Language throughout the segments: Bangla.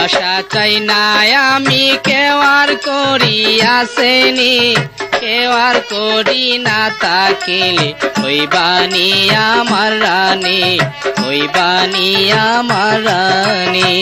ভালোবাসা চাই না আমি কেউ আর করি আসেনি, কেউ আর করি না তাকিলে ওই বাণী আমার রানী, ওই বাণী আমার রানী।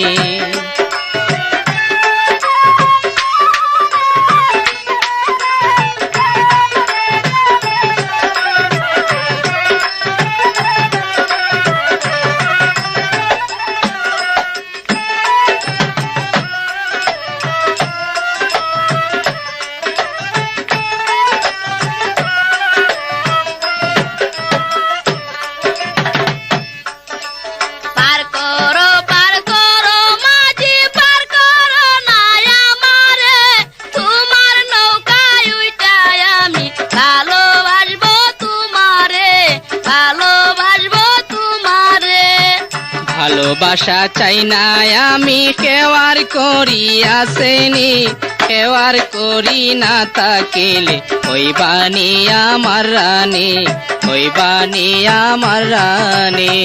ভালোবাসা চাই না আমি কেউ আর করি আসেনি, কেউ আর করি না তাকিলে ওই বাণী আমার রানী, ওই বাণী আমার রানী।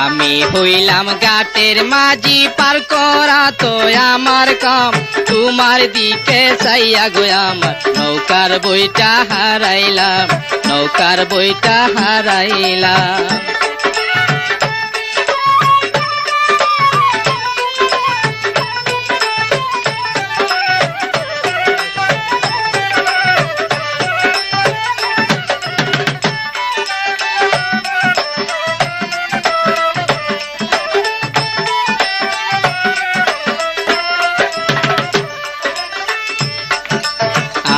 আমি হইলাম ঘাটের মাঝি পার করা তো আমার কাম, তোমার দিকে চাইয়া গো আমার নৌকার বইটা হারাইলাম, নৌকার বইটা হারাইলাম।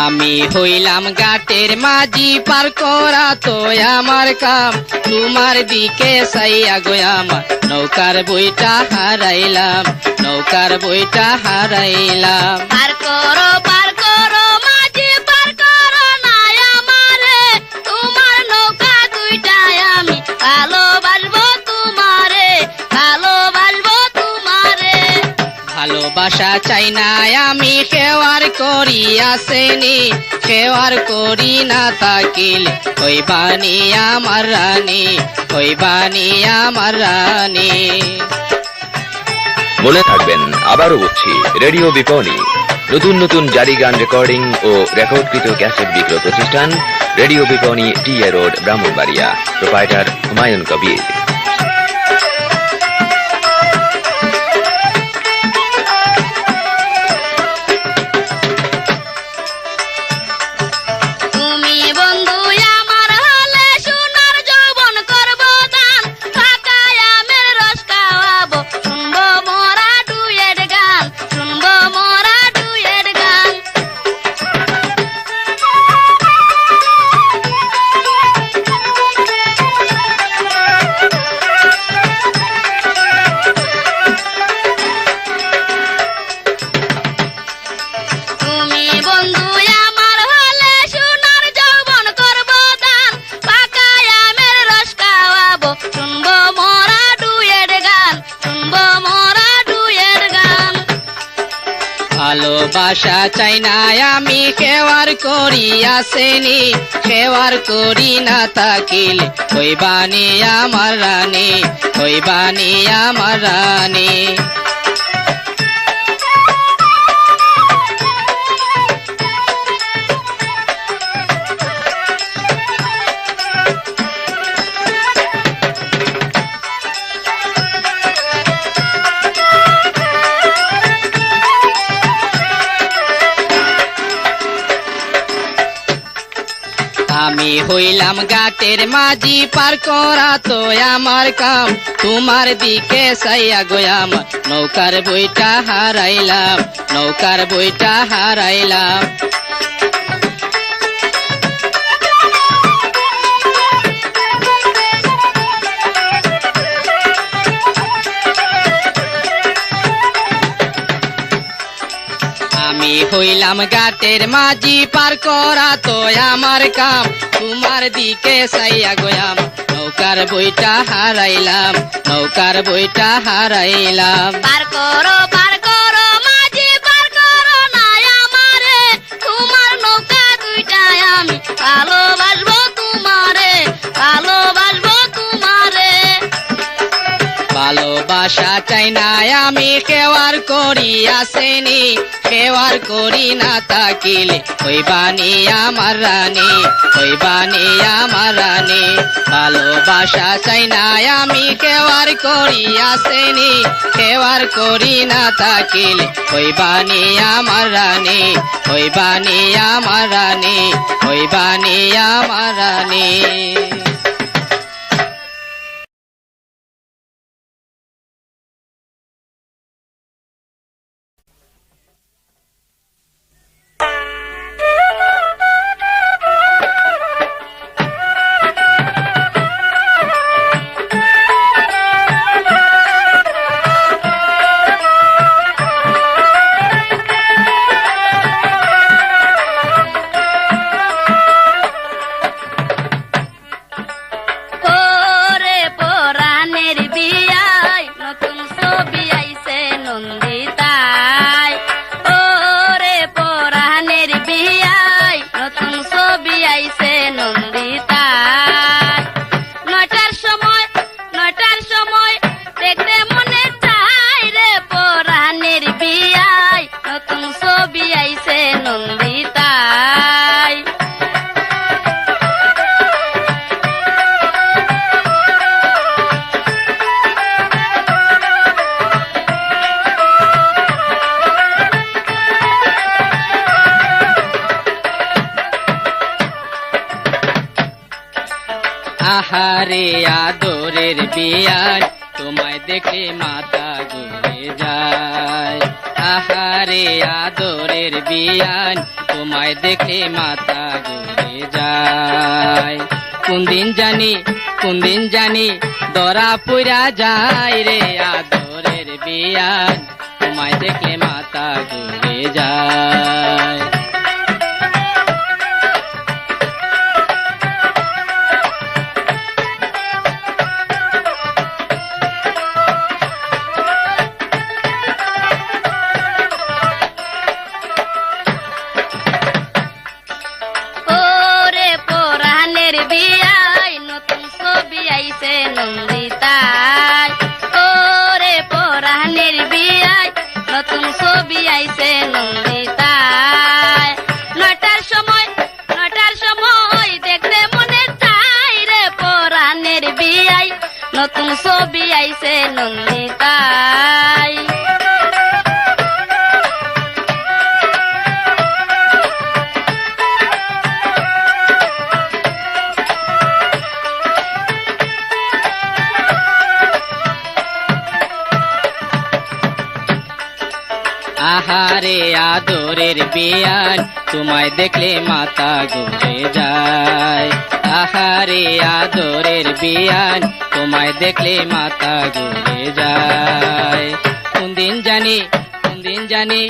আমি হইলাম ঘাটের মাঝি পার করা তো আমার কাম, তোমার দিকে চাইয়া গো আমার নৌকার বইটা হারাইলাম, নৌকার বইটা হারাইলাম। পার করো মাঝি পার করো না আমারে, তোমার নৌকা দুইটাই আমি ভালোবাসবো তোমারে, ভালোবাসবো তোমারে। ভালোবাসা চাই না আমি কেউ আর করি আসেনি, কেউ আর করি না তাকিলে ওই বাণী আমার রানী, ওই বাণী আমার রানী। মনে থাকবেন আবারও বলছি, রেডিও বিপণী নতুন নতুন জারি গান রেকর্ডিং ও রেকর্ডকৃত ক্যাসেট বিক্রয় প্রতিষ্ঠান, রেডিও বিপণী TA road, Brahmanbaria. Proprietor Humayun Kabir. ভালোবাসা চাই না আমি কেওয়ার করি আসেনি কেওয়ার করি না থাকিলে হইবানি আমার রানী হইবানি আমার রানী আমি হইলাম গাটের মাঝি পার করা তো আমার কাম তোমার দিকে সাইয়া গোয়াম নৌকার বইটা হারাইলাম নৌকার বইটা হারাইলাম আমি হইলাম গাটের মাঝি পার করা তো আমার কাম তোমার দিকে সাইয়া গোয়াম নৌকার বইটা হারাইলাম নৌকার বইটা হারাইলাম পার করো মাঝি পার করো না আমারে তোমার নৌকা দুইটায় আমি ভালোবাসবো তোমারে ভালোবাসবো তোমারে ভালোবাসা চাই না আমি কেওয়ার করি আসেনি কেওয়ার করি না থাকিলে হইবানি আমার রানী হইবানি আমার রানী ভালোবাসা চাই না আমি কেওয়ার করি আসেনি কেওয়ার করি না থাকিলে হইবানি আমার রানী হইবানি আমার রানী হইবানি আমার রানী আহারে আদরের বিয়ান তোমায় দেখে মাথা ঘুরে যায় আহারে আদরের বিয়ান তোমায় দেখে মাথা ঘুরে যায় কোন দিন জানি দরা পুরা যায় রে আদরের বিয়ান তোমায় দেখে মাথা ঘুরে যায় নতুন ছবি আইছে নন্দিতায় নটার সময় দেখতে মনে চাই রে পরাণের বিয়াই নতুন ছবি আইছে নন্দিতায় আহারে আদরের বিয়ান তোমায় দেখলে মাথা ঘুরে যায় আহারে আদরের বিয়ান তোমায় দেখলে মাথা ঘুরে যায় কোন দিন জানি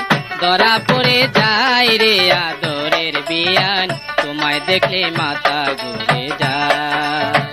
ধরা পড়ে যায় রে আদরের বিয়ান তোমায় দেখলে মাথা ঘুরে যায়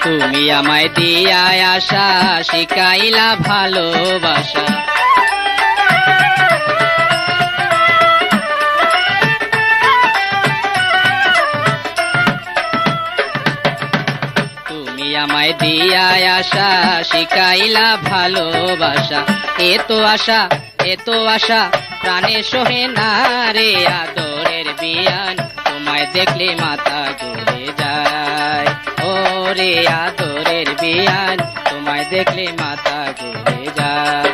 তুমি আমায় দিয়া আশা শিখাইলা ভালোবাসা তুমি আমায় দিয়া আশা শিখাইলা ভালোবাসা এত আশা প্রাণে সোহে না রে আদরের বিয়ান তোমায় দেখলে মাথা ঘুরে যায় ও রে আদরের বিয়ান তোমায় দেখলে মাথা ঘুরে যায়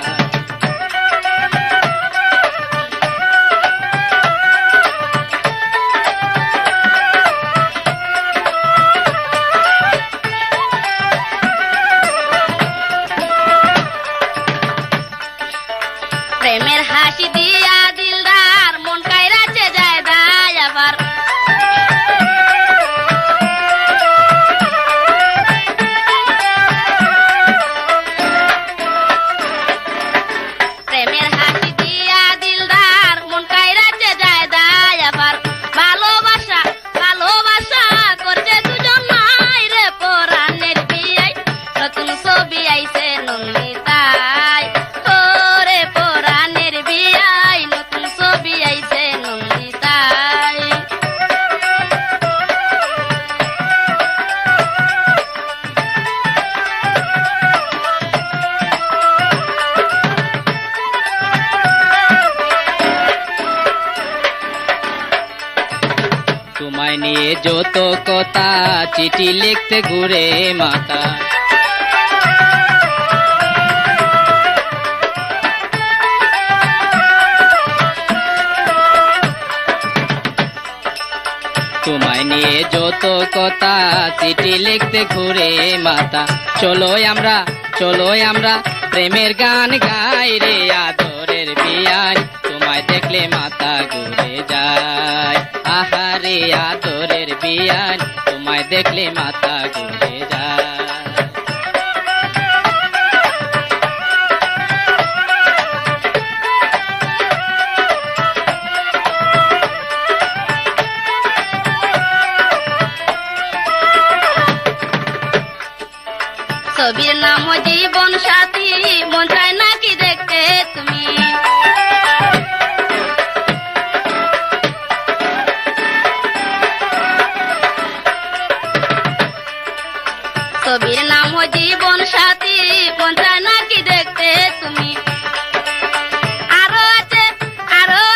প্রেমের হাসি দিয়া দিলদার মন কাইরাছে যায় দায় আবার প্রেমের হাসি দিয়া দিলদার মন কাইরাছে যায় দায় আবার ভালোবাসা করছে দুজন নাই রে পরাণের বিয়াই নতুন ছবি আইছে নন্দিতাই ওরে পরাণের বিয়াই নতুন ছবি আইছে নন্দিতাই তোমায় নিয়ে যত কথা চিঠি লিখতে ঘুরে মাথা তোমায় নিয়ে যত কথা চিঠি লিখতে ঘুরে মাথা চলো আমরা প্রেমের গান গাই রে আদরের বিয়ান তোমায় দেখলে মাথা ঘুরে যায় আহারে আদরের বিয়ান তোমায় দেখলে মাথা ঘুরে যায় ছবির নাম জীবন সাথী মন চায় নাকি দেখতে তুমি ছবির নাম জীবন সাথী মন চায় নাকি দেখতে তুমি আরো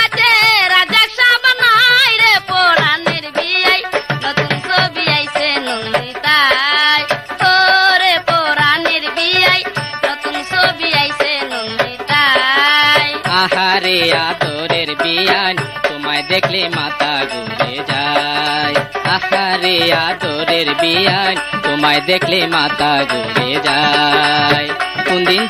আছে রাজাক সাবানাই রে পরাণের বিয়াই নতুন ছবি আইছে নন্দিতাই ওরে পরাণের বিয়াই নতুন ছবি আইছে নন্দিতাই আহারে আদরের বিয়ান তোমায় দেখলে মাথা ঘুরে যায় আহারে আদরের বিয়ান তোমায় দেখলে মাথা ঘুরে যায় কোন দিন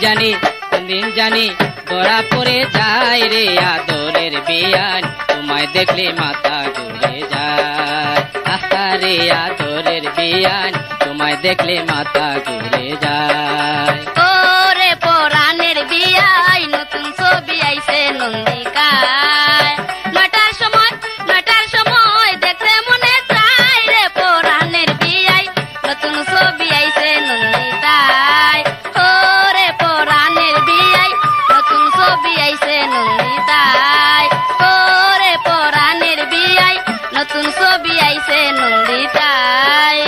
জানি ধরা পড়ে যায় রে আদরের বিয়ান তোমায় দেখলে মাথা ঘুরে যায় আহারে আদরের বিয়ান তোমায় দেখলে মাথা ঘুরে যায় ওরে পরাণের বিয়াই নতুন ছবি আইছে নন্দিকায় নটার সময় দেখতে মনে চায় রে পরাণের বিয়াই নতুন ছবি আইছে নন্দিতাই ওরে পরাণের বিয়াই নতুন ছবি আইছে নন্দিতাই ওরে পরাণের বিয়াই নতুন ছবি আইছে নন্দিতাই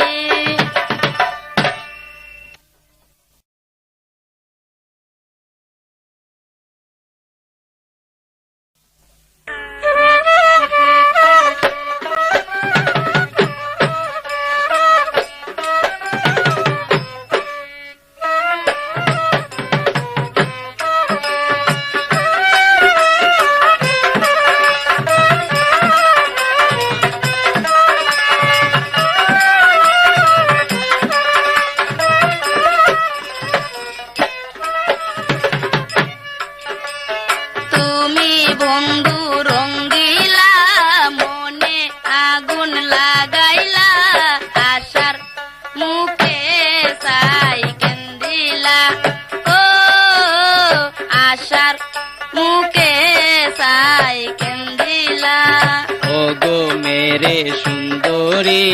গো মেরে সুন্দরী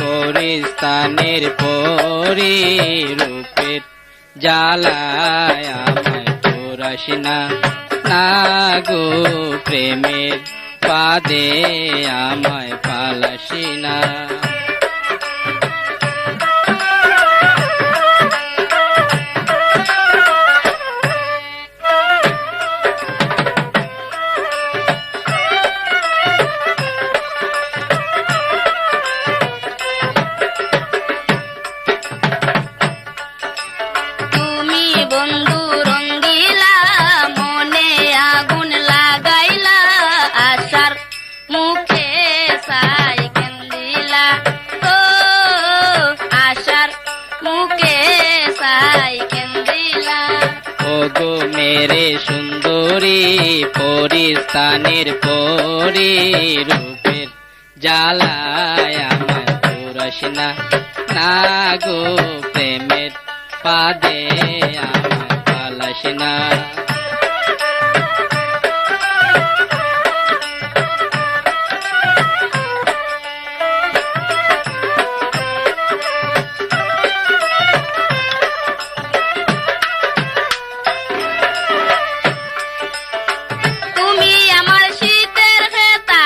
পরিস্তানের পরি রূপের জ্বালায় আমায় পুরাসিনা না গো প্রেমের পাদে আমায় পালাসিনা। বন্ধু রঙ্গিলা মনে আগুন লাগাইলা আশার মুখে সাই কেন্দিলা ও আশার মুখে সাই কেন্দিলা। ও গো মেরে সুন্দরী পরিস্তানের পরি রূপের জ্বালায় আমায় পুরাসিনা না গো প্রেমের পাদে আমায় পালাসিনা। তুমি আমার শীতের হেতা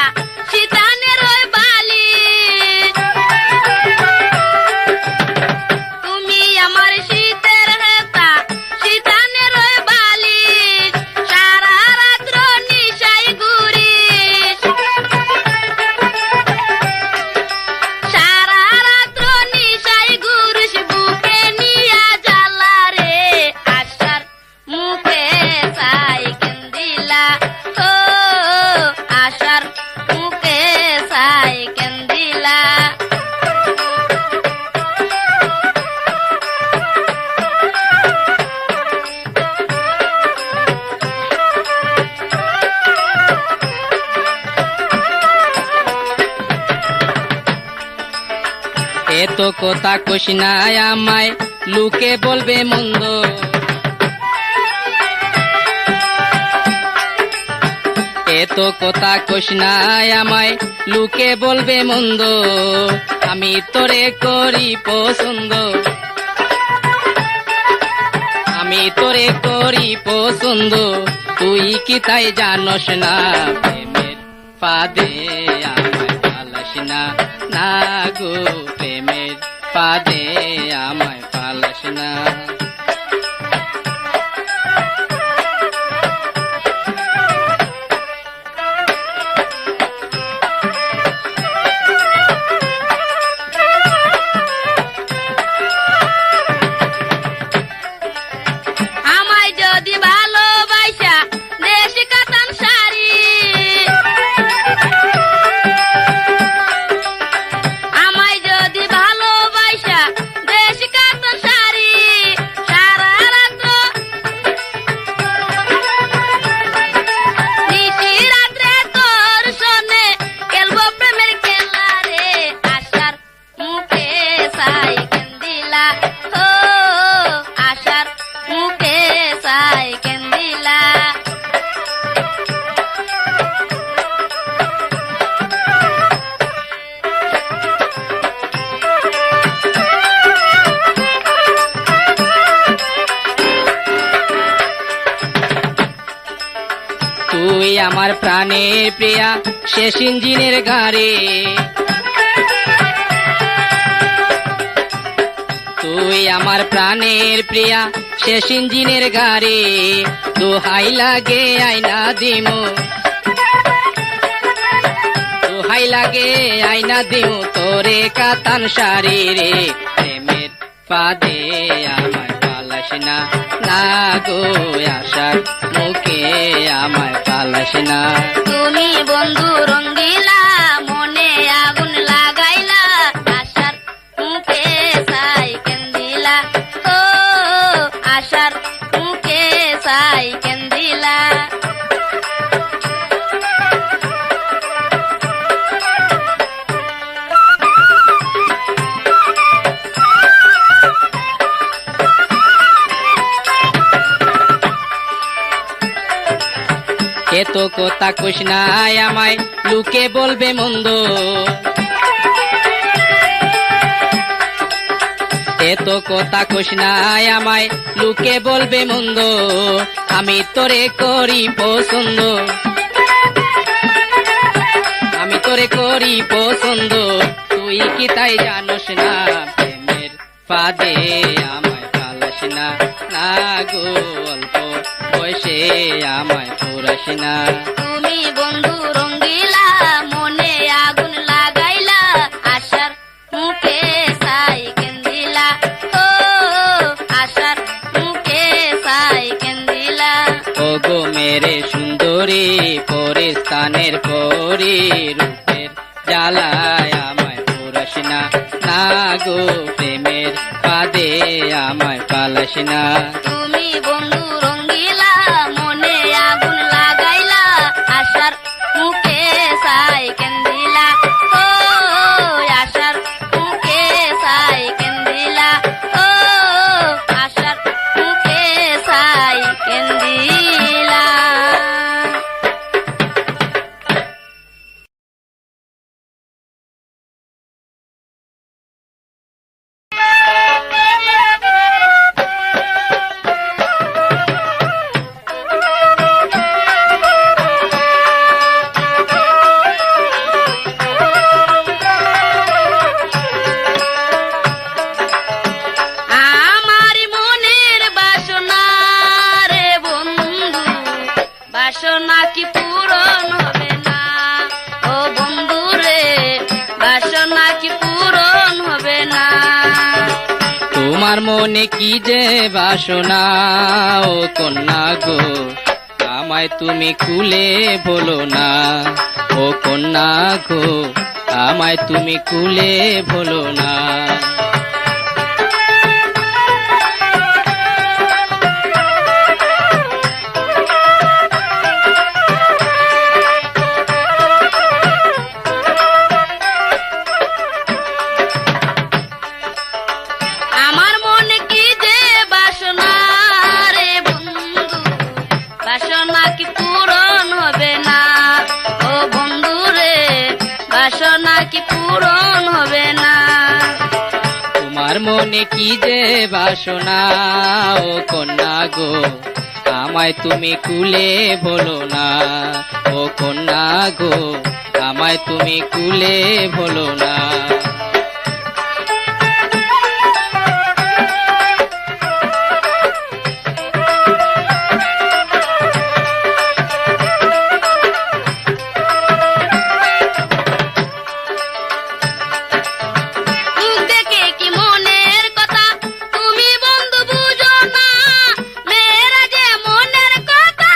শীতানের ওই বালি, তুমি আমার শীতের হেতা শীতানের ওই বালি, সারা রাত্র নিশাই ঘুরিস, সারা রাত্র নিশাই ঘুরিস বুকে নিয়া জ্বালা রে আশার মুখে সাই কেন্দিলা ও আশার মুখে সাই কেন্দিলা। এত কথা কষিনায় আমায় লুকে বলবে মন্দ, এত কথা কষিনায় আমায় লুকে বলবে মন্দ, আমি তোরে করি পছন্দ, আমি তোরে করি পছন্দ, তুই কি তাই জানস না প্রেমের পাদে আমায় পালাসিনা না গো প্রেমের পাদে আমায় পালাসিনা। আমায় যদি ভালোবাসা দেশ কাতান শাড়ি, আমায় যদি ভালোবাসা দেশ কাতান শাড়ি, সারা রাত্র নিশি রাত্রে তোর সনে খেলবো প্রেমের খেলা রে আশার মুখে সাই কেন্দিলা ও আশার মুখে সাই কেন্দিলা। তুই আমার প্রাণের প্রিয়া শেষ ইঞ্জিনের গাড়ি, তুই আমার প্রাণের প্রিয়া শেষ ইঞ্জিনের গাড়ি, দোহাই লাগে আইনা দিমু, দোহাই লাগে আইনা দিমু তোরে কাতান শাড়ি রে প্রেমের পাদে আমায় পালাসিনা না গো আশার মুখে আমায় পালাসিনা। তুমি বন্ধু রঙ্গিলা মনে আগুন লাগাইলা আশার মুখে সাই কেন্দিলা ও আশার মুখে সাই কেন্দিলা। এত কথা কষিনায় আমায় লোকে বলবে মন্দ। এত কথা কোস নাই আমায়, লোকে বলবে মন্দ, আমি তোরে করি পছন্দ, আমি তোরে করি পছন্দ। তুই কি তাই জানোস না, প্রেমের ফাঁদে আমায় পালাস না, না গো অল্প বয়সে আমায় পুরাস না। তুমি বন্ধু রঙ্গিলা, মনে আগুন লাগাইলা, আশার মুখে ছাই কেন্দিলা, ও আশার মুখে ছাই কেন্দিলা। ও গো মেরে সুন্দরী, পরে স্থানের পরি, রূপের জ্বালায় আমায় পুরাস না, না গো প্রেমের ফাঁদে আমায় পালাস না। তুমি বন্ধু রঙ্গিলা, মনে আগুন লাগাইলা, আশার মুখে ছাই কেন্দিলা, ও আশার মুখে ছাই কেন্দিলা, ও আশার মুখে ছাই কেন্দিলা। আমার মনের বাসনা রে বন্ধু, বাসনা কি পূরণ হবে না, ও বন্ধু রে, বাসনা কি পূরণ হবে না। তোমার মনে কি যে বাসনা, ও কন্যা গো, আমায় তুমি খুলে বলো না, ও কন্যা গো, আমায় তুমি খুলে বলো না। আমার মনে কি যে বাসনা রে বন্ধু, বাসনা কি পূরণ হবে না, ও বন্ধু রে, বাসনা কি পূরণ হবে না। তোমার মনে কি যে বাসনা, ও কন্যা গো, আমায় তুমি খুলে বলো না, ও কন্যা গো, আমায় তুমি খুলে বলো না। মুখ দেখে কি মনের কথা তুমি বন্ধু বুঝো না, মেয়েরা যে মনের কথা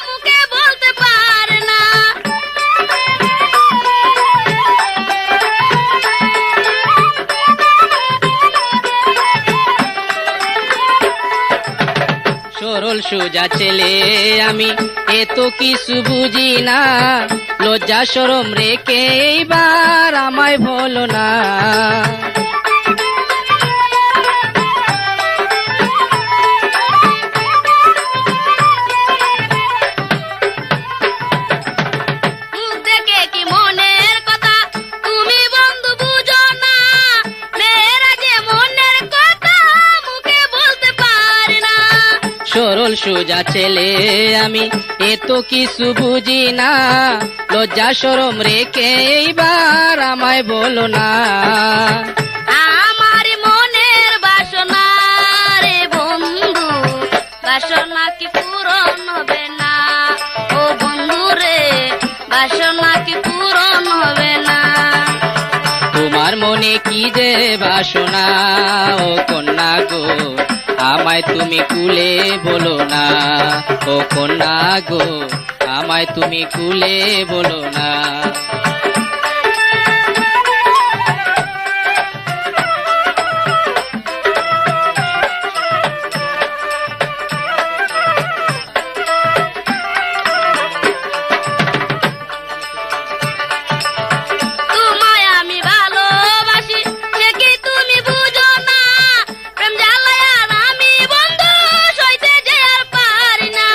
মুখে বলতে পারে না। সরল সোজা ছেলে আমি, এত কিছু বুঝি না, লজ্জা শরম রেখে এইবার আমায় বলো না। মুখ দেখে কি মনের কথা তুমি বন্ধু বুঝো না, মেয়েরা যে মনের কথা মুখে বলতে পারে না। সরল সোজা ছেলে আমি, এত কিছু বুঝি না, লজ্জা শরম রেখে এইবার আমায় বলো না। আমার মনের বাসনা রে বন্ধু, বাসনা কি পূরণ হবে না, ও বন্ধু রে, বাসনা কি পূরণ হবে না। তোমার মনে কি যে বাসনা, ও কন্যা গো, আমায় তুমি খুলে বলো না, ও কন্যা গো, আমায় তুমি খুলে বলো না। তোমায় আমি ভালোবাসি, সে কি তুমি বুঝো না, প্রেম জ্বালায় আর আমি বন্ধু সইতে যে আর পারি না।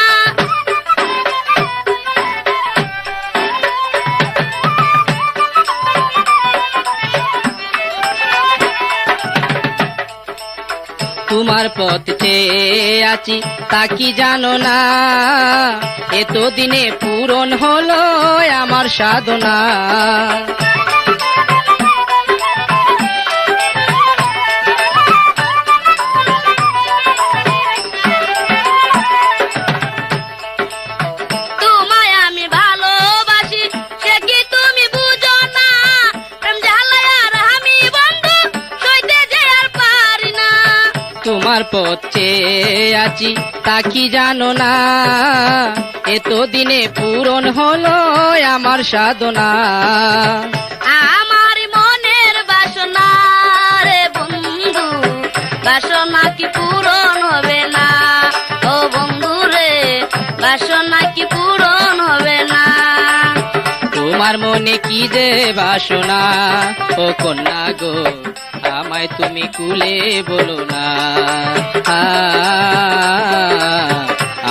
তোমার পথ চেয়ে আছি তা কি জানো না, এতদিনে পূরণ হলো আমার সাধনা। তোমায় আমি ভালোবাসি সে কি তুমি বুঝো না, প্রেম জ্বালায় আর আমি বন্ধু সইতে যে আর পারি না। তোমার পথ চেয়ে আছি তা কি জানো না, এতদিনে পূরণ হলো আমার সাধনা। আমার মনের বাসনা রে বন্ধু, বাসনা কি পূরণ হবে না, ও বন্ধু রে বাসনা কি পূরণ হবে না। তোমার মনে কি যে বাসনা ও কন্যা গো, আমায় তুমি কুলে বলো না,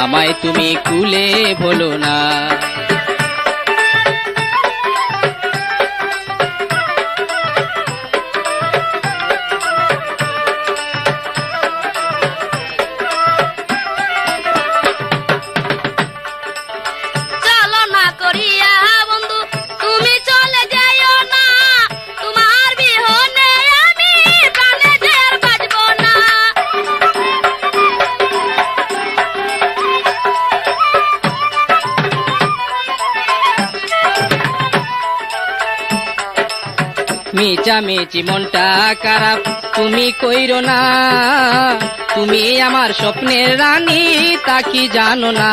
আমায় তুমি কুলে বলো না। চলো না করিয়া বন্ধু তুমি চলে যাইও না, তোমার বিহনে আমি প্রাণে যে আর বাঁচব না। মিচামিচি মনটা খারাপ তুমি কইরো না, তুমি আমার স্বপ্নের রানী তা কি জানো না।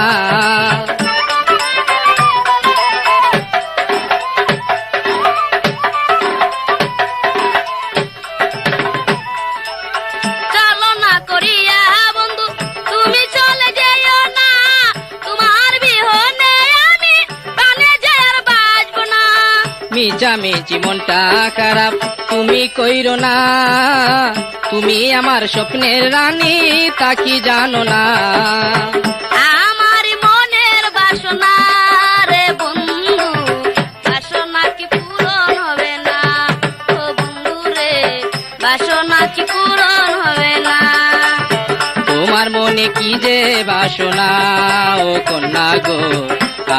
চলো না করিয়া বন্ধু তুমি চলে যাইও না, তোমার বিহনে আমি প্রাণে যে আর বাঁচব না। মিচামিচি মনটা খারাপ তুমি কইরো না, তুমি আমার স্বপ্নের রানী তা কি জানো না। আমার মনের বাসনা রে বন্ধু, বাসনা কি পূরণ হবে না, ও বন্ধু রে বাসনা কি পূরণ হবে না। তোমার মনে কি যে বাসনা ও কন্যা গো,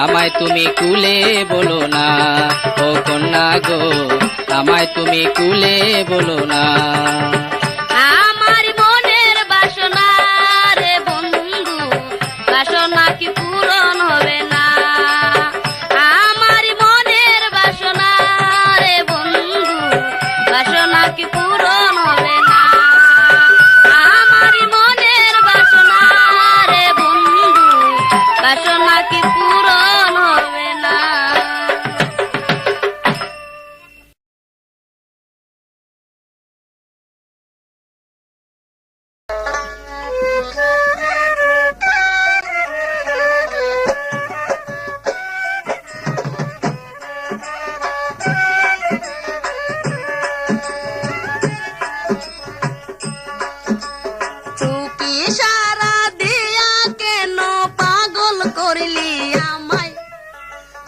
আমায় তুমি কুলে বলো না, ও কন্যা গো আমায় তুমি কুলে বলো না। আমার মনের বাসনা রে বন্ধু, বাসনা কি পূরণ হবে না। আমার মনের বাসনা রে বন্ধু, বাসনা কি পূরণ হবে না। আমার মনের বাসনা রে বন্ধু, বাসনা কি পূরণ হবে না। চুপি সারা দিয়া কেন পাগল করলি আমায়,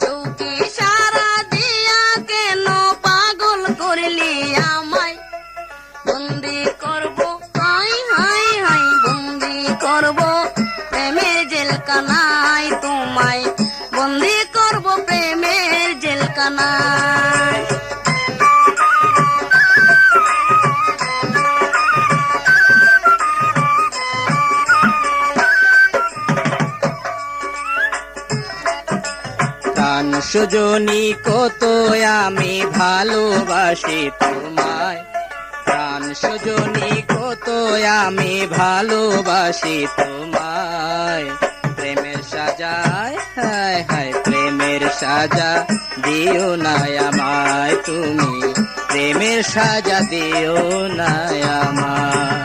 চুপি সারা দিয়া কেন পাগল করলি আমায়। বন্দি করব হাই হাই হাই, বন্দি করব প্রেমের জেলখানায় তোমায়, বন্দি করব প্রেমের জেলখানায়। প্রাণ সজনী কত আমি ভালোবাসি তোমায়, প্রাণ সজনী কত আমি ভালোবাসি তোমায়। প্রেমের সাজায় হায় হায়, প্রেমের সাজা দিও না আমায় তুমি, প্রেমের সাজা দিও না আমায়।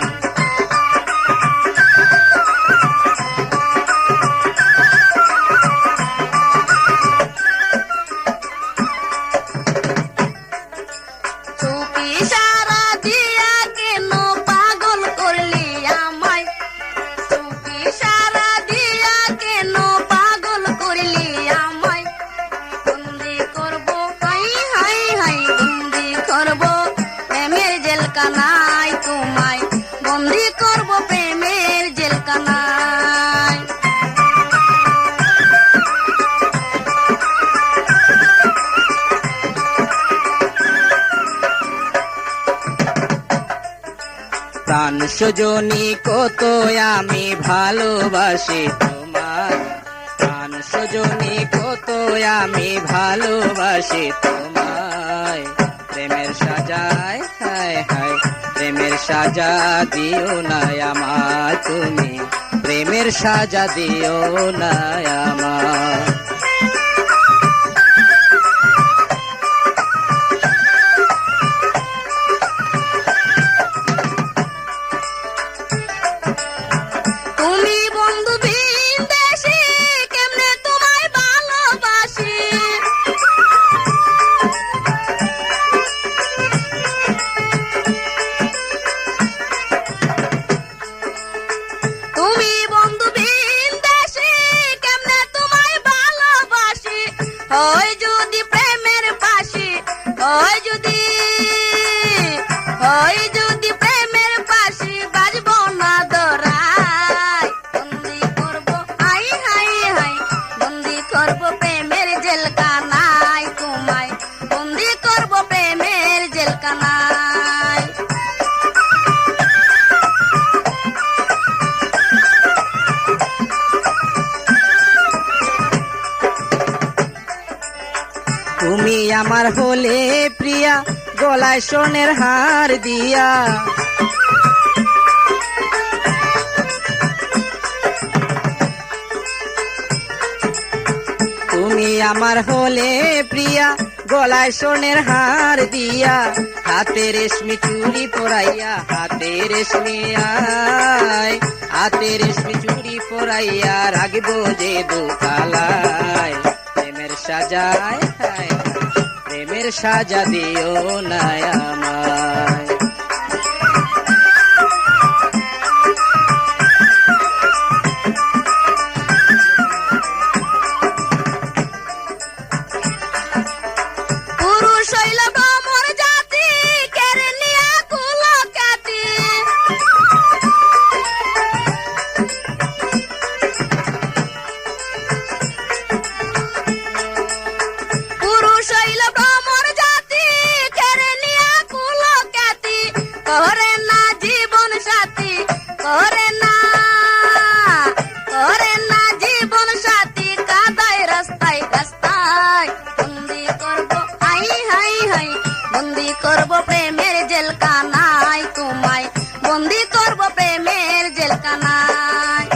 চুপি সারা দিয়া কেন পাগল করলি আমায়, চুপি সারা দিয়া কেন পাগল করলি আমায়। বন্দি করব হাই হাই হাই, বন্দি করব প্রেমের জেলখানায় তোমায়, করব প্রেমের জেলখানায়। প্রাণ সজনী কত আমি ভালোবাসি তোমায়, প্রাণ সজনী কত আমি ভালোবাসি তোমায়। প্রেমের সাজায় হায় হায়, প্রেমের সাজা দিও না আমার তুমি, প্রেমের সাজা দিও না আমার। তুমি বন্ধু বিদেশে কেমনে তোমায় ভালোবাসি, তুমি বন্ধু বিদেশে কেমনে তোমায় ভালোবাসি। হয় যদি প্রেমের পাশি, হয় যদি প্রেমের পাশি বাজব না দরাই। বন্দি করব হাই হাই হাই, বন্দি করব প্রেমের জেলখানায় তোমায়, বন্দি করব প্রেমের জেলখানায়। তুমি আমার হলে প্রিয়া, গলায় সোনের হার দিয়া, তুমি আমার হলে প্রিয়া, গলায় সোনের হার দিয়া, হাতে রেশমি চুড়ি পরাইয়া, হাতে রেশমি হাতে রেশমি চুড়ি পরাইয়া রাখবো যে দুকালায়। প্রেমের সাজায় হায়, প্রেমের সাজা দিও না আমায়। পুরুষ হইল ভ্রমর জাতি, কেড়ে নিয়া কুলো কাটি। পুরুষ হইল ভ্রমর জাতি, কেড়ে নিয়া কুলো কাটি। করে না জীবন সাথী, করে না জীবন সাথী, কাদায় রাস্তায় রাস্তায়। বন্দি করব হাই হাই হাই, বন্দি করব প্রেমের জেলখানায় তোমায়, বন্দি করব প্রেমের জেলখানায়।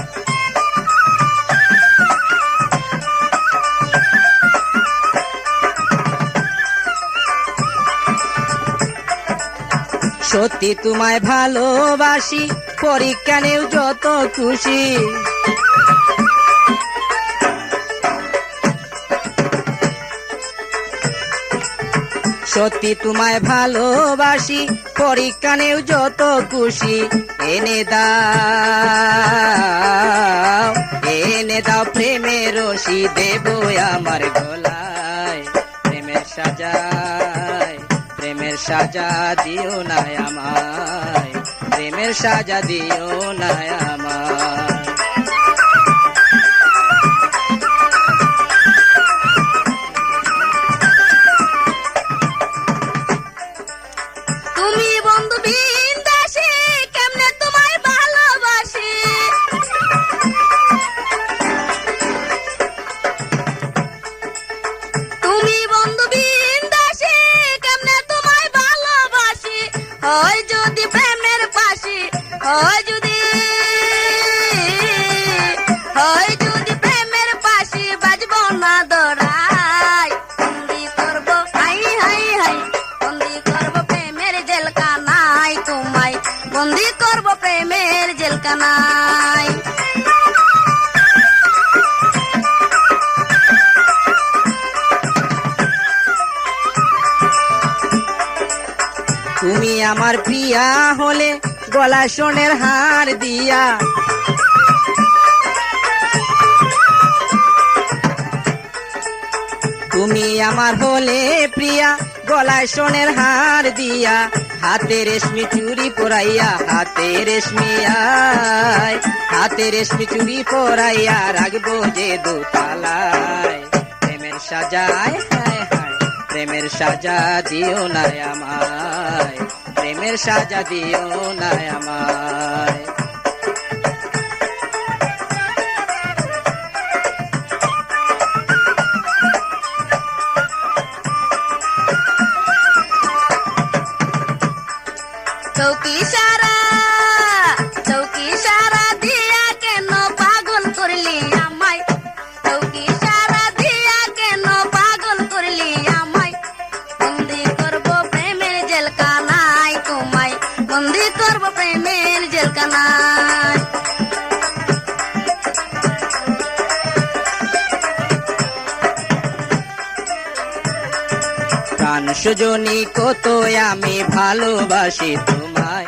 সত্যি তোমায় ভালোবাসি, পরীক্ষা নেও যত খুশি। সত্যি তোমায় ভালোবাসি, পরীক্ষা নেও যত খুশি। এনে দাও প্রেমের রশি, দেব আমার গলায়। প্রেমের সাজায়, প্রেমের সাজা দিও না আমায়, প্রেমের সাজা দিও না আমায়। তুমি বন্ধু বিদেশে কেমনে তোমায় ভালোবাসি, তুমি বন্ধু বিদেশে কেমনে তোমায় ভালোবাসি। হয় যদি প্রেমের পাশি, হয় যদি প্রেমের পাশি বাজব না দরাই। বন্দি করব হাই হাই হাই, বন্দি করব প্রেমের জেলখানায় তোমায়, বন্দি করব প্রেমের জেলখানায়। তুমি আমার প্রিয়া হলে, গলা সোনের হার দিয়া, তুমি আমার হলে প্রিয়া, গলায় সোনের হার দিয়া, হাতে রেশমি চুড়ি পরাইয়া, হাতে রেশমি আয়, হাতে রেশমি চুড়ি পরাইয়া রাখবো যে দোতালায়। প্রেমের সাজায় হায় হায়, প্রেমের সাজা দিও না আমায়, প্রেমের সাজা দিও না আমায়। চৌকি সারা দিয়া কেন পাগল করলি আমায়, চৌকি সারা দিয়া কেন পাগল করলি আমায়। বন্দি করব প্রেমের জেলখানায় তোমায়, বন্দি করব প্রেমের জেলখানায়। প্রাণ সজনী কত আমি ভালোবাসি তোমায়,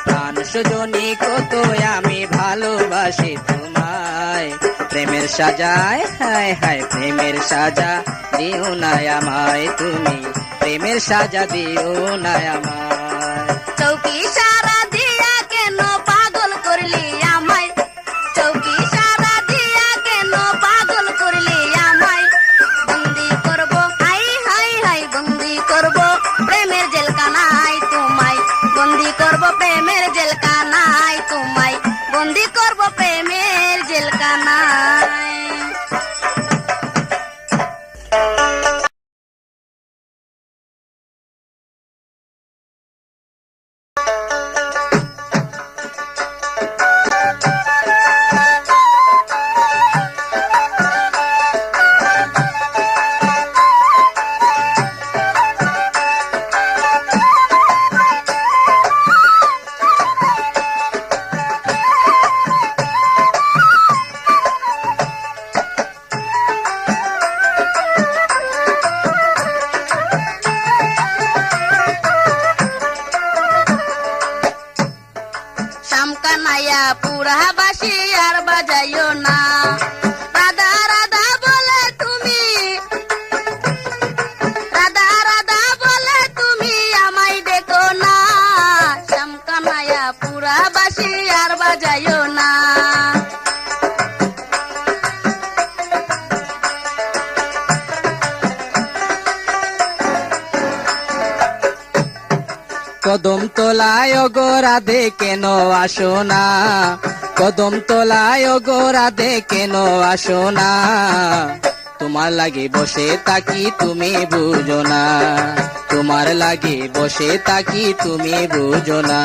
প্রাণ সজনী কত আমি ভালোবাসি তোমায়। প্রেমের সাজায় হায় হায়, প্রেমের সাজা দিও না আমায় তুমি, প্রেমের সাজা দিও না আমায়। চৌকি সারা দিয়া কেন পাগল করলি আমায়, চৌকি সারা দিয়া কেন পাগল করলি আমায়। বন্দি করব হাই হাই হাই, বন্দি করব প্রেমের জেলখানায় তোমায়, বন্দি করব প্রেমের জেলখানায় তোমায়, বন্দি করব প্রেমের জেলখানায়। শামকানাইয়া পুরা বাসি আর বাজাইও না, রাধা রাধা বলে তুমি, রাধা রাধা বলে তুমি আমায় দেখো না। শামকানাইয়া পুরা বাসি আর বাজাইও না। কদম তলায় গো রাধে কেন আসো না, কদম তলায় গো রাধে কেন আসো না। তোমার লাগে বসে তাকি তুমি বুঝো না, তোমার লাগে বসে তাকি তুমি বুঝো না।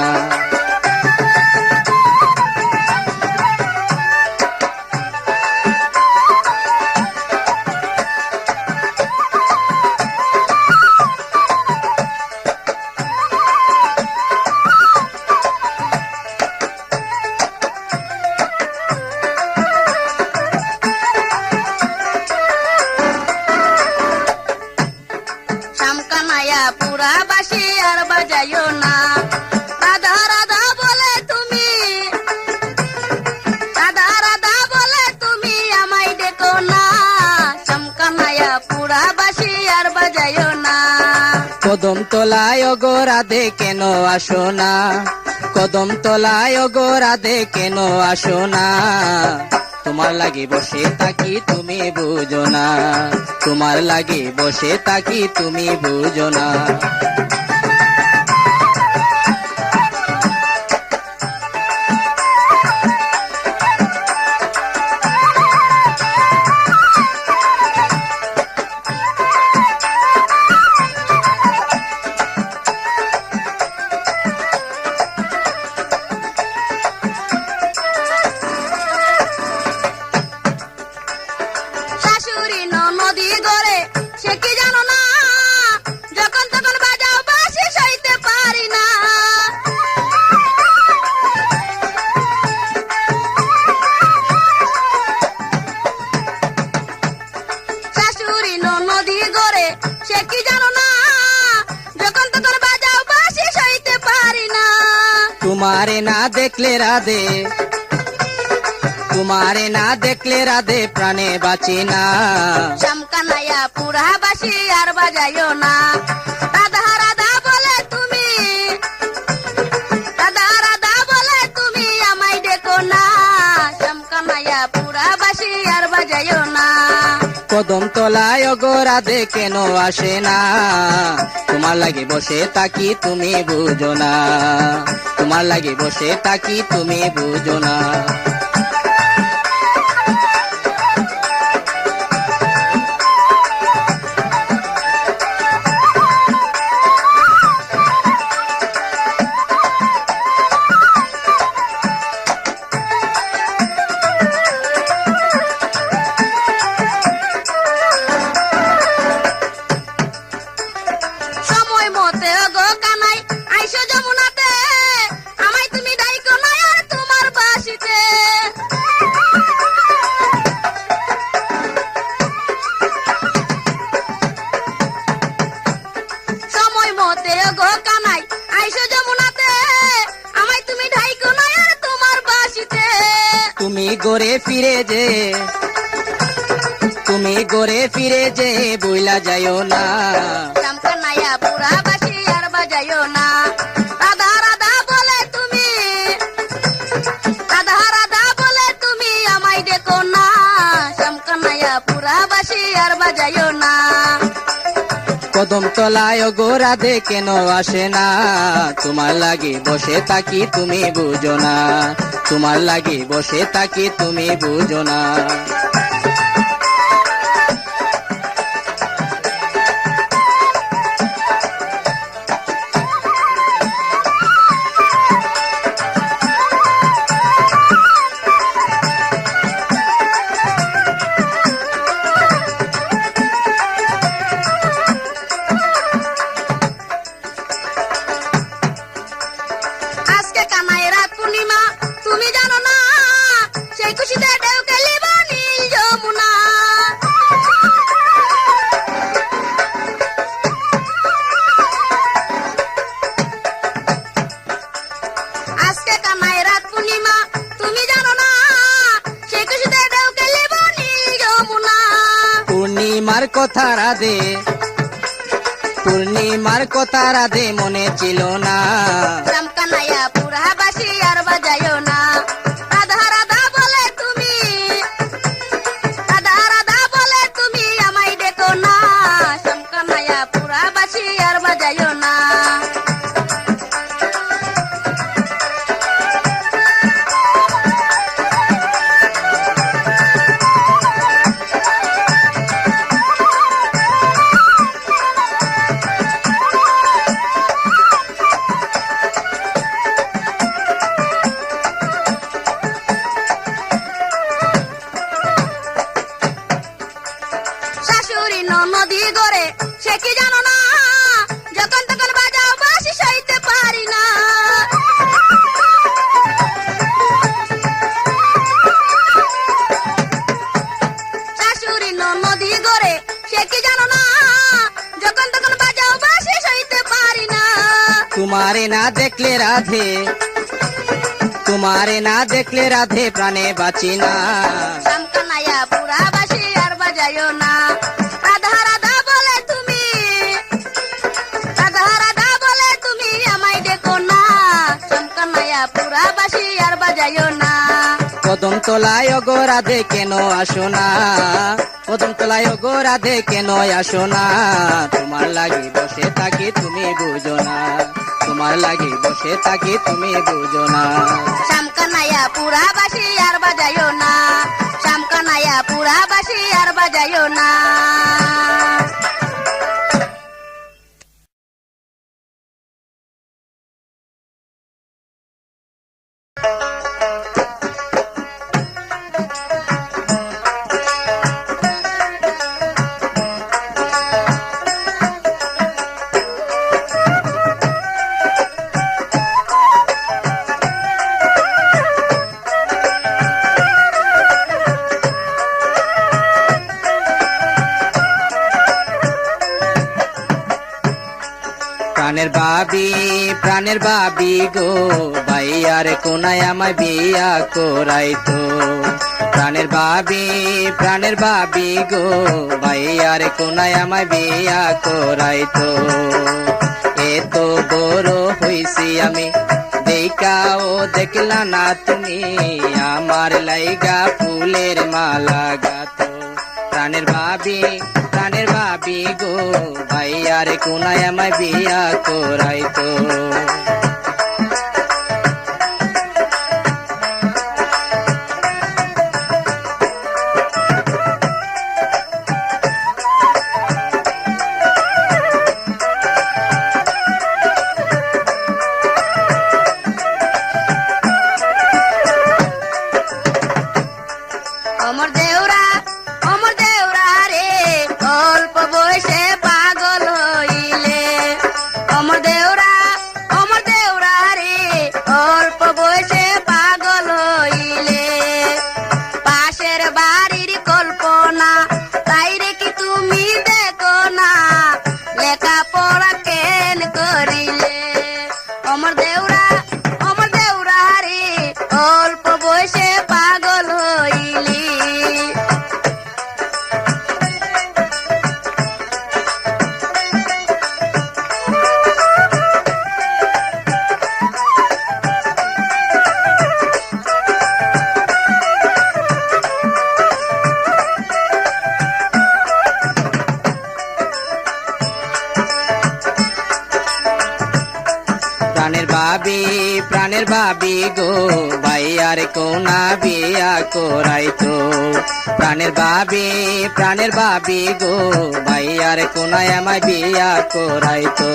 শামকানাইয়া পুরা বাসি আর বাজাইও না, রাধা রাধা বলে তুমি, রাধা রাধা বলে তুমি আমায় দেখো না। শামকানাইয়া পুরা বাসি আর বাজাইও না। কদম তলায় গো রাধে কেন আসো না, কদম তলায় গো রাধে কেন আসো না। তোমার লাগে বসে তাকি তুমি বুঝো না, তোমার লাগে বসে তাকি তুমি বুঝো না। শাশুড়ি নদী গড়ে সে কি জানো না, যখন তখন বাজাও বাসি সইতে পারি না। শাশুড়ি নদী গড়ে সে কি জানো না, যখন তখন বাজাও বাসি সইতে পারি না। তোমারে না দেখলে রাধে, তোমারে না দেখলে রাধে প্রাণে বাঁচি না। শামকানাইয়া পুরা বাসি আর বাজাইও না, রাধা রাধা বলে তুমি, বাজাইও না। কদম তলায় গো রাধে কেন আসে না, তোমার লাগে বসে থাকি তুমি বুঝো না, তোমার লাগে বসে থাকি তুমি বুঝো না। সময় মতে গো কানাই আইসো যমুনাতে, আমায় তুমি ডাইকো না আর তোমার বাসিতে। সময় মতে গো কানাই আইসো যমুনাতে, আমায় তুমি ডাইকো না আর তোমার বাসিতে। তুমি গড়ে ফিরে যে, তুমি গড়ে ফিরে যে বইলা যাইও না, শ্যামকানাইয়া পুরা বাসি আর বাজাইও না। রাধা রাধা বলে তুমি, রাধা রাধা বলে তুমি আমায় দেখো না, শ্যামকানাইয়া পুরা বাসি আর বাজাইও না। কদম তলায় গো রাধে কেন আসে না, তোমার লাগে বসে থাকি তুমি বুঝো না, তোমার লাগে বসে থাকি তুমি বুঝো না। আজকে কানাই রাত পূর্ণিমা তুমি জানো না, সেই খুশিতে ঢেউ খেলিব নীল যমুনা। আজকে কানাই রাত পূর্ণিমা তুমি জানো না, সেই খুশিতে ঢেউ খেলিব নীল যমুনা। পূর্ণিমার কথা রাধে, পূর্ণিমার কথা রাধে মনে ছিল না, শ্যামকানাইয়া পুরা বাসি আর বাজাইও না। রাধা রাধা বলে তুমি, রাধা রাধা বলে তুমি আমায় দেখো না, শ্যামকানাইয়া পুরা বাসি আর বাজাইও না। শাশুড়ি নদী গড়ে সে কি জানো না, যখন তখন বাজাও বাসি সইতে পারি না। শাশুড়ি নদী গড়ে সে কি জানো না, যখন তখন বাজাও বাসি সইতে পারি না। তোমারে না দেখলে রাধে, তোমারে না দেখলে রাধে প্রাণে বাঁচি না, শ্যামকানাইয়া পুরা বাসি আর বাজাইও না। রাধা রাধা বলে তুমি, রাধা রাধা বলে তুমি আমায় দেখো না, শ্যামকানাইয়া পুরা বাসি আর বাজাইও না। কদম তলায় গো রাধে কেন আসো না, কদম তলায় গো রাধে কেন আসো না, তোমার লাগে বসে থাকি তুমি বুঝো না, তোমার লাগে বসে থাকি তুমি বুঝো না। শ্যামকানাইয়া পুরা বাসি আর বাজাইও না, শ্যামকানাইয়া পুরা বাসি আর বাজাইও না। প্রাণের বাবি গো, ভাইয়ার কোনায় আমায় বিয়া করাইতো। প্রাণের বাবি গো, ভাইয়ার কোনায় আমায় বিয়া করাইতো। এত বড় হইছি আমি, দেখাও দেখলা না তুমি, আমার লাইগা ফুলের মালা গাতো। প্রাণের ভাবি গো ভাইয়ার কোনায় আমায় বিয়া করাইতো। অমর দেউরা রে অল্প বয়সে পাগল হইলে। অমর দেউরা রে অল্প বয়সে পাগল হইলে। পাশের বাড়ির কল্পনা তাই রে কি তুমি দেখো না, লেখাপড়া কেন করিলে। অমর দেউরা রে অল্প বয়সে পাগল হইলি। প্রাণের ভাবি গো ভাইয়ার কোনা বিয়া করাইতো। প্রাণের ভাবি গো ভাইয়ার কোনায় আমায় বিয়া করাইতো।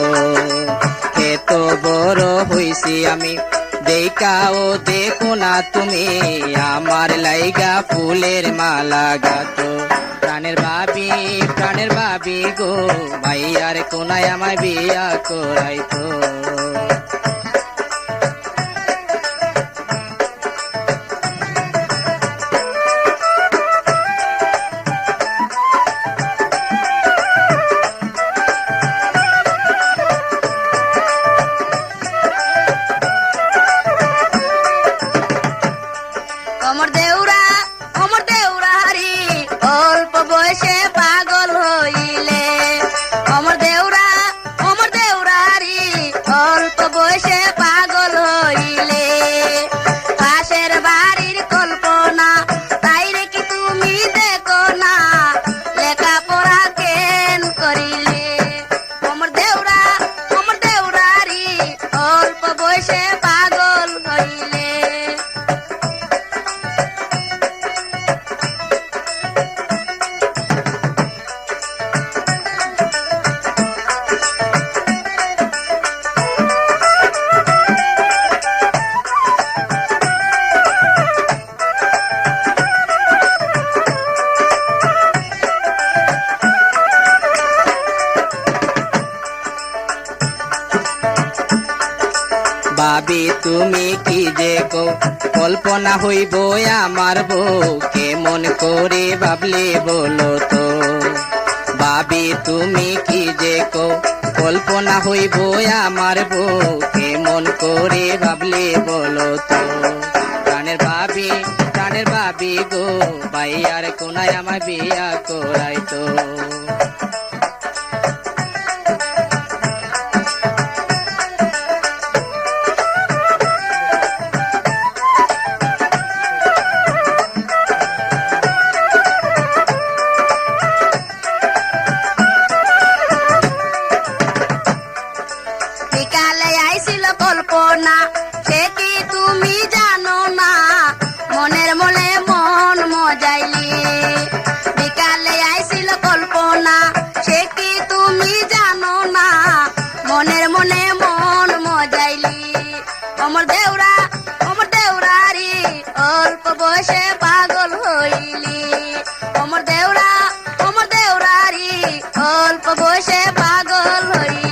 এত বড় হইছি আমি দেখাও দেখো না তুমি, আমার লাইগা ফুলের মালা গাতো। প্রাণের ভাবি গো ভাইয়ার কোনায় আমায় বিয়া করাইতো। অমর দেউরা রে অল্প বয়সে পাগল হইলে। অমর দেউরা রে অল্প বয়সে পাগল হইলে। পাশের বাড়ির কল্পনা তাই রে কি তুমি দেখো না, লেখাপড়া কেন করিলে। অমর দেউরা রে অল্প বয়সে পাগল হইলে। ভাবি তুমি কি যে গো কল্পনা হইব আমার বউ, কেমন করে ভাবলে বলো তো। ভাবি তুমি কি যে গো কল্পনা হইব আমার বউ, কেমন করে ভাবলে বলো তো। প্রাণের ভাবি গো ভাইয়ার কোনায় আমায় বিয়া করাইতো। বিকালে আইছিল কল্পনা সে কি তুমি জানো না, মনের মনে মন মজাইলি। বিকালে আইছিল কল্পনা সে কি তুমি জানো না, মনের মনে মন মজাইলি। অমর দেউরা রে অল্প বয়সে পাগল হইলি। অমর দেউরা রে অল্প বয়সে পাগল হইলি।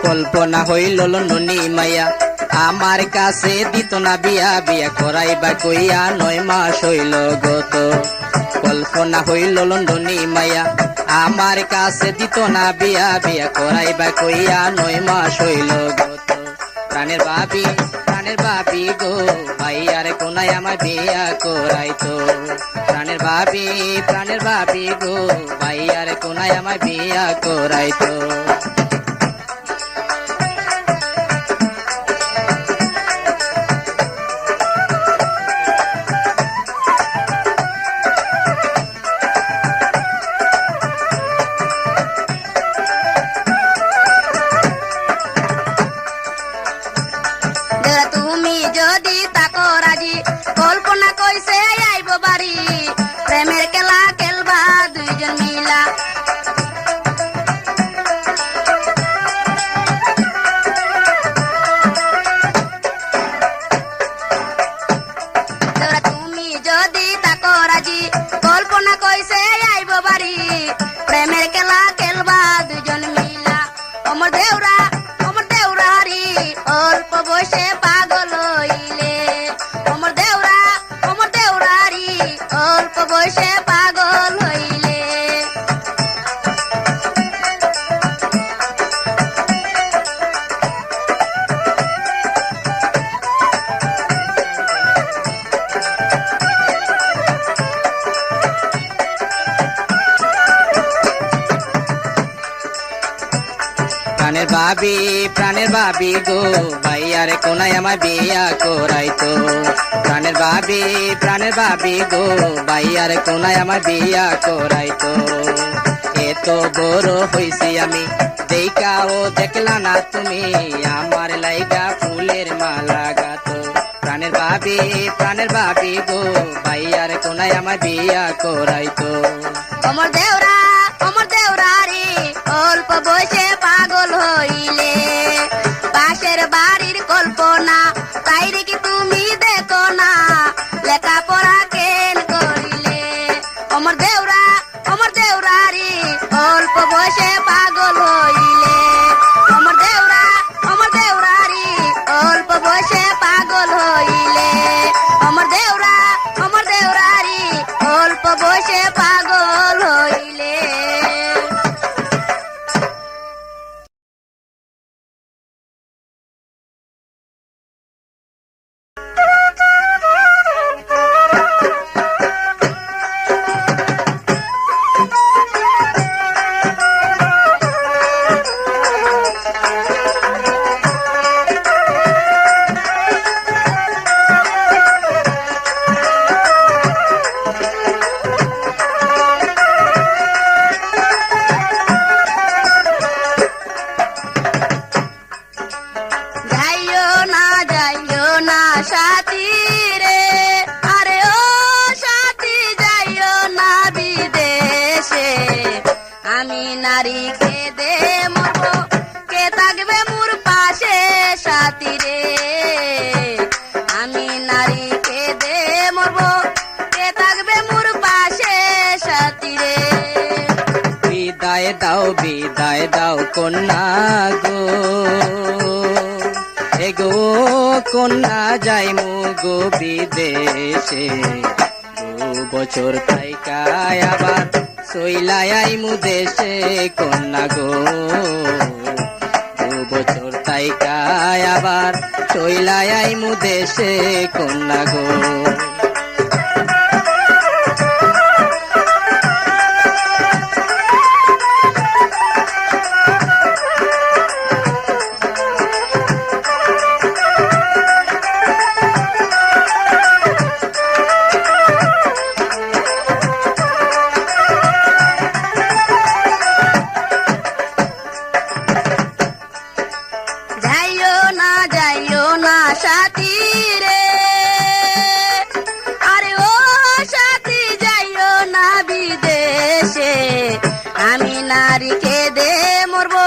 কল্পনা হইল ননি মাইয়া আমার কাছে দিত না বিয়া, বিয়া করাইবা কইয়া 9 মাস হইল গত। কল্পনা হইল ননি মাইয়া আমার কাছে দিত না বিয়া, বিয়া করাইবা কইয়া 9 মাস হইল গত। প্রাণের প্রাণের বাপি গো ভাইয়ার কোনায় আমার বিয়া করাইতো। প্রাণের বাপি গো ভাইয়ার কোনায় আমার বিয়া করাইতো। তুমি যদি তাকো রাজি কল্পনা কইছে আইব বাড়ি প্রেমের খেলা খেলবা দুইজন মিলা। তুমি যদি তাকো রাজি কল্পনা কইছে আইব বাড়ি প্রেমের খেলা খেলবা দুইজন মিলা। অমর দেউরারি অল্প বয়সে পাগল হইলে। অমর দেউরারি অল্প বয়সে পাগল হইলে। প্রাণের বাবি গো ভাইয়ার কোনায় আমার বিয়া করাইতো। প্রাণের বাবি গো ভাইয়ার কোনায় আমার বিয়া করাইতো। এত বড় হইছি আমি দেখা ও দেখলা না তুমি আমার লাইগা ফুলের মালা গাতো। প্রাণের বাবি গো ভাইয়ার কোনায় আমার বিয়া করাইতো। অমর দেউরারি অল্প বয়সে পাগল হইলে। পাশের বাড়ির কল্পনা তাই কি তুমি দেখো না লেখাপড়া কেন করিলে। অমর দেউরারি অল্প বয়সে পাগল হইলে। অমর দেউরারি অল্প বয়সে পাগল হইলে। অমর দেউরারি অল্প বয়সে পাগল হইলে। যাইও না সাথী রে, আরে ও সাথী যাইও না বিদেশে। আমি নারী খেদে মরবো কে থাকবে মোর পাশে সাথী রে। আমি নারী খেদে মরবো কে থাকবে মোর পাশে সাথী রে। বিদায় দাও কন্যা গো, এগো কন্যা যাইমু গো বিদেশে। 2 বছর থাইকায় আবার চইলাই আইমু দেশে কন্যা গো। 2 বছর থাইকায় আবার চইলাই আইমু দেশে কন্যা গো। যাইও না সাথী রে, আরে ও সাথী যাইও না বিদেশে। আমি নারী খেদে মরবো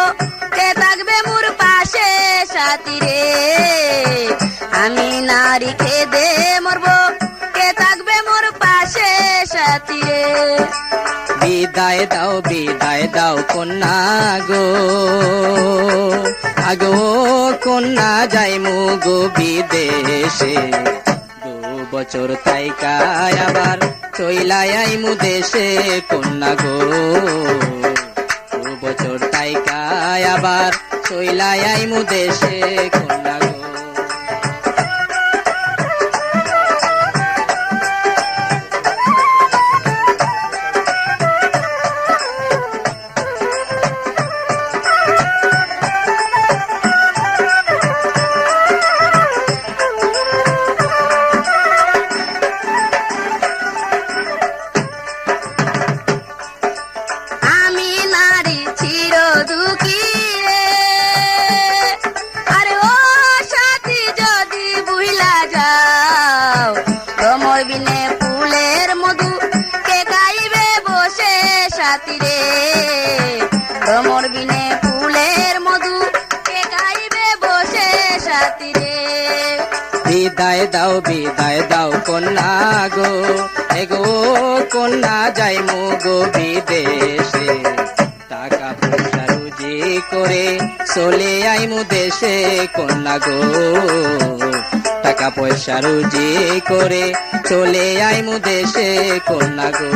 কে থাকবে মোর পাশে সাথী রে। আমি নারী খেদে মরবো কে থাকবে মোর পাশে সাথী রে। বিদায় দাও কন্যা গো, আগো কন্যা যাইমু গো বিদেশে। 2 বছর থাইকায় আবার চইলাই আইমু দেশে কন্যা গো। 2 বছর থাইকায় আবার চইলাই আইমু দেশে কন্যা গো। সাথী রে ভ্রমর বিনে ফুলের মধু কে গাইবে বসে সাথী রে বিদায় দাও কন্যা গো এগো কন্যা যাই গো বিদেশে টাকা পয়সা রুজি করে চলে আইমু দেশে কন্যা গো টাকা পয়সা রুজি করে চলে আইমু দেশে কন্যা গো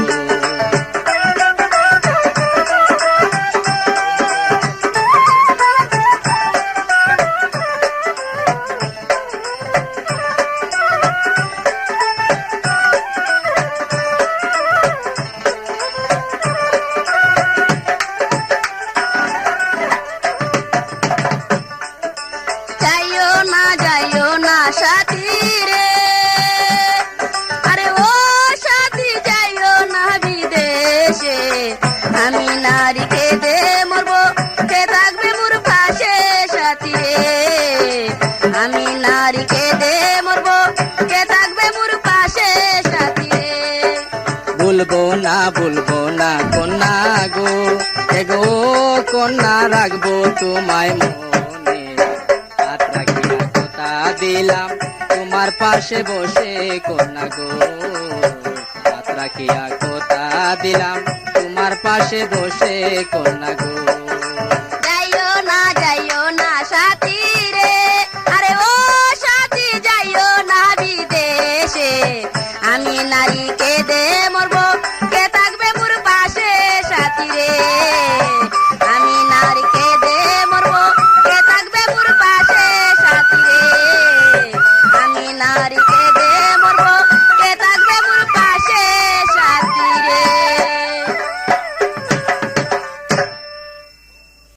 যাইও না সাথী রে আরে ও সাথী যাইও না বিদেশে আমি নারীকে দে মরবো কে থাকবে মোর পাশে সাথী রে আমি নারীকে দে মরবো কে থাকবে মোর পাশে সাথী রে ভুলবো না কন্যা গো এগো কন্যা রাখবো তোমায় মনে হাত রাখিয়া কথা দিলাম তোমার পাশে বসে কন্যা গো হাত রাখিয়া কথা দিলাম তোমার পাশে বসে কন্যা গো যাইও না সাথী রে আরে ও সাথী যাইও না বিদেশে আমি নারীকে দে মরবো